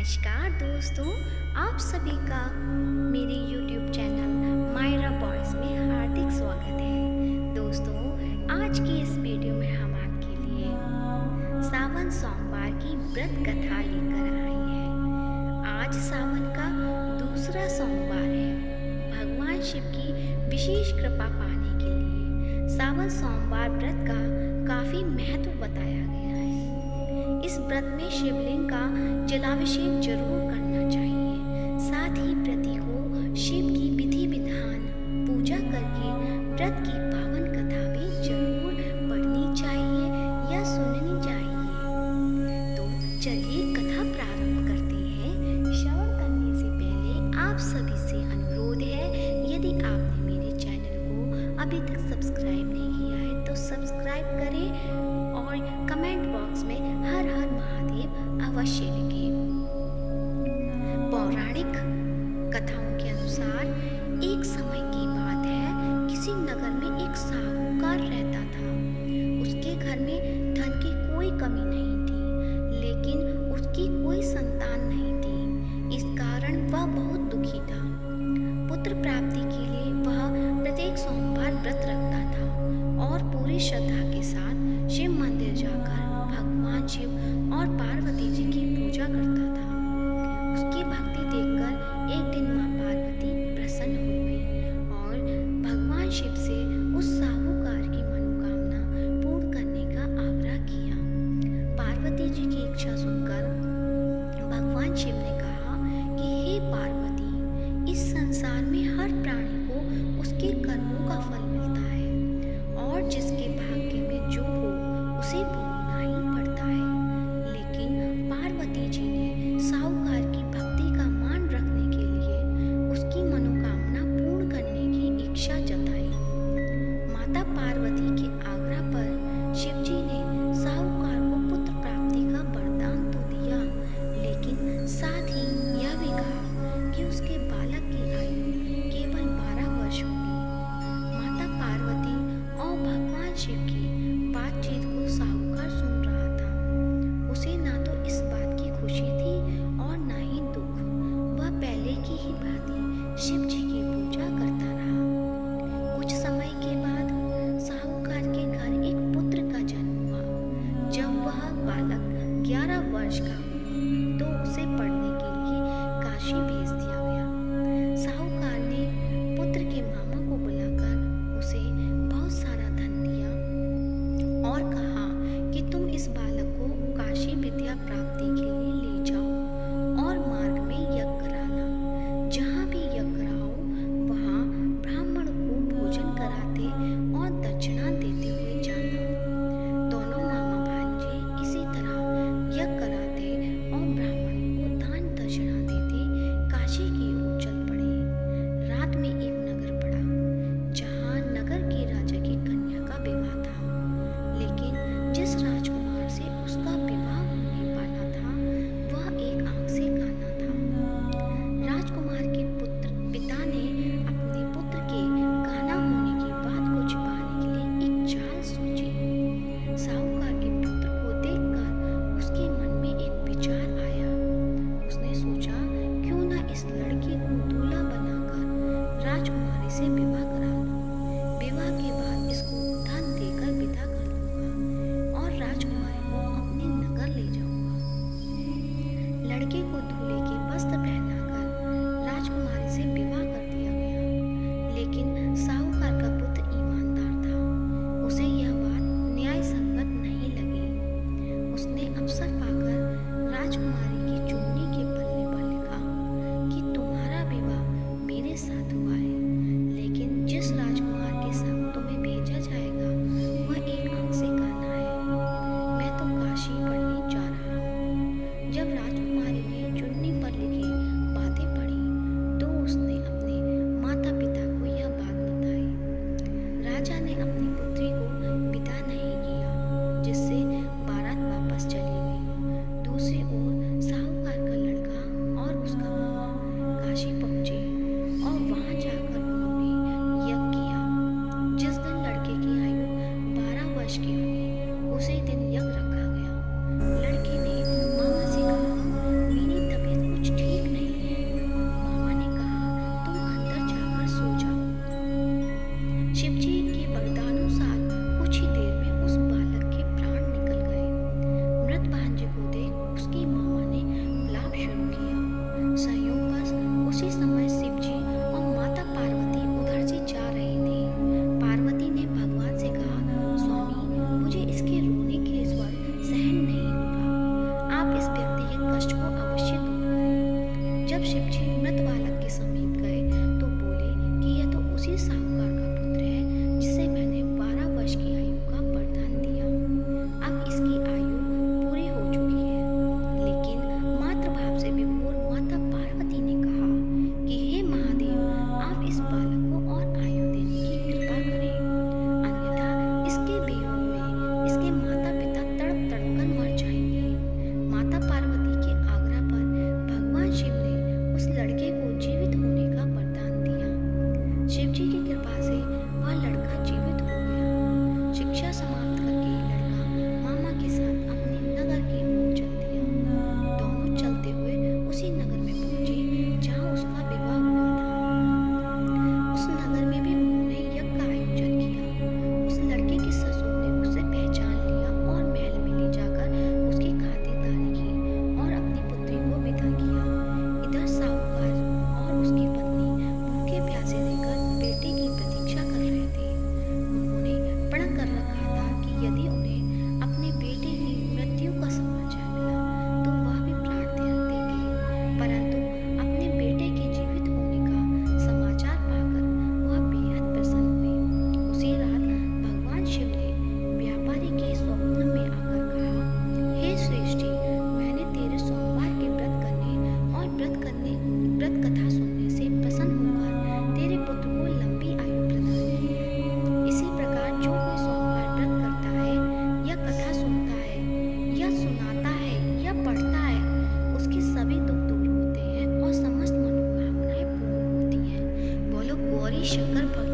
नमस्कार दोस्तों, आप सभी का मेरे YouTube चैनल मायरा बॉयज़ में हार्दिक स्वागत है। दोस्तों, आज की इस वीडियो में हम आपके लिए सावन सोमवार की व्रत कथा लेकर आए हैं। आज सावन का दूसरा सोमवार है। भगवान शिव की विशेष कृपा पाने के लिए सावन सोमवार व्रत का काफ़ी महत्व बताया गया है। इस व्रत में शिवलिंग का जलाभिषेक जरूर करना चाहिए। साथ ही व्रती को शिव की विधि विधान पूजा करके व्रत की पावन कथा भी जरूर पढ़नी चाहिए या सुननी चाहिए। तो चलिए कथा प्रारंभ करते हैं। श्रवण करने से पहले आप सभी से अनुरोध है, यदि आपने मेरे चैनल को अभी तक सब्सक्राइब नहीं किया है तो सब्सक्राइब करें और कमेंट बॉक्स में हर हर महादेव अवश्य लिखें। पौराणिक कथाओं के अनुसार एक समय की बात है, किसी नगर में एक साहूकार रहता था। उसके घर में धन की कोई कमी नहीं थी, लेकिन उसकी कोई संतान नहीं थी। इस कारण वह बहुत दुखी था। पुत्र प्राप्ति के लिए वह प्रत्येक सोमवार व्रत रखता था और पूरी श्रद्धा के साथ शिव मंदिर जाकर भगवान शिव और पार्वती जी की पूजा करता था। उसकी भक्ति देखकर एक दिन माँ पार्वती प्रसन्न हो गई और भगवान शिव से उस साहूकार की मनोकामना पूर्ण करने का आग्रह किया। पार्वती जी की इच्छा सुनकर भगवान शिव ने कहा कि हे पार्वती, इस संसार में हर प्राणी को उसके कर्मों का फल मिलता है और जिसके भाग्य में जो हो उसे भोगना ही पड़ता है। लेकिन पार्वती जी ने साहूकार की भक्ति का मान रखने के लिए उसकी मनोकामना पूर्ण करने की इच्छा जताई। माता पार्वती के आग्रह पर शिव जी ने साहूकार को पुत्र प्राप्ति का वरदान तो दिया, लेकिन साथ ही यह भी कहा कि उसके बालक की आयु केवल 12 वर्ष होगी। माता पार्वती और भगवान शिव की बातचीत को साहूकार सुन रहा था। उसे ना तो इस बात की खुशी थी और ना ही दुख। वह पहले की ही भांति शिव जी की पूजा करता रहा। कुछ समय के बाद साहूकार के घर एक पुत्र का जन्म हुआ। जब वह बालक 11 वर्ष का हुआ तो उसे पढ़ने के लिए काशी भेज दिया गया। साहूकार ने पुत्र के मामा को बुलाकर उसे बहुत सारा धन दिया और कहा कि तुम इस बालक को काशी विद्या प्राप्ति के लिए ले जाओ और मार्ग में यज्ञ कराना। जहाँ भी यज्ञ कराओ वहाँ ब्राह्मण को भोजन कराते और दक्षिणा देते हुए जाना। दोनों मामा भांजे इसी तरह यज्ञ कराते और ब्राह्मणों को दान दक्षिणा देते काशी की ओर चल पड़े। रात में एक नगर पड़ा जहाँ नगर के राजा की कन्या का विवाह था, लेकिन जिस राजकुमार से उसका विवाह होने वाला था वह एक आंख से काना था। राजकुमार के पिता ने अपने पुत्र के काना होने की बात को छिपाने के लिए एक चाल सोची। साहूकार के पुत्र को देखकर उसके मन में एक विचार आया। उसने सोचा, क्यों ना इस लड़की को दूल्हा बनाकर राजकुमारी से विवाह करा दूं। विवाह के बाद इसको धन देकर विदा कर दूंगा और राजकुमारी को अपने नगर ले जाऊंगा। लड़के को दूल्हे के वस्त्र पहनाकर राजकुमारी से विवाह कर दिया गया। लेकिन साहूकार का पुत्र ईमानदार था। उसे यह बात न्याय संगत नहीं लगी। उसने अवसर पाकर राजकुमारी की चुन्नी के पल्ले पर लिखा कि तुम्हारा विवाह मेरे साथ हुआ है, लेकिन जिस राजकुमार के संग तुम्हें भेजा जाएगा वह एक आंख से काना है। मैं तो काशी पढ़ने जा रहा हूँ। जब राजकुमारी ने चुन्नी शंकर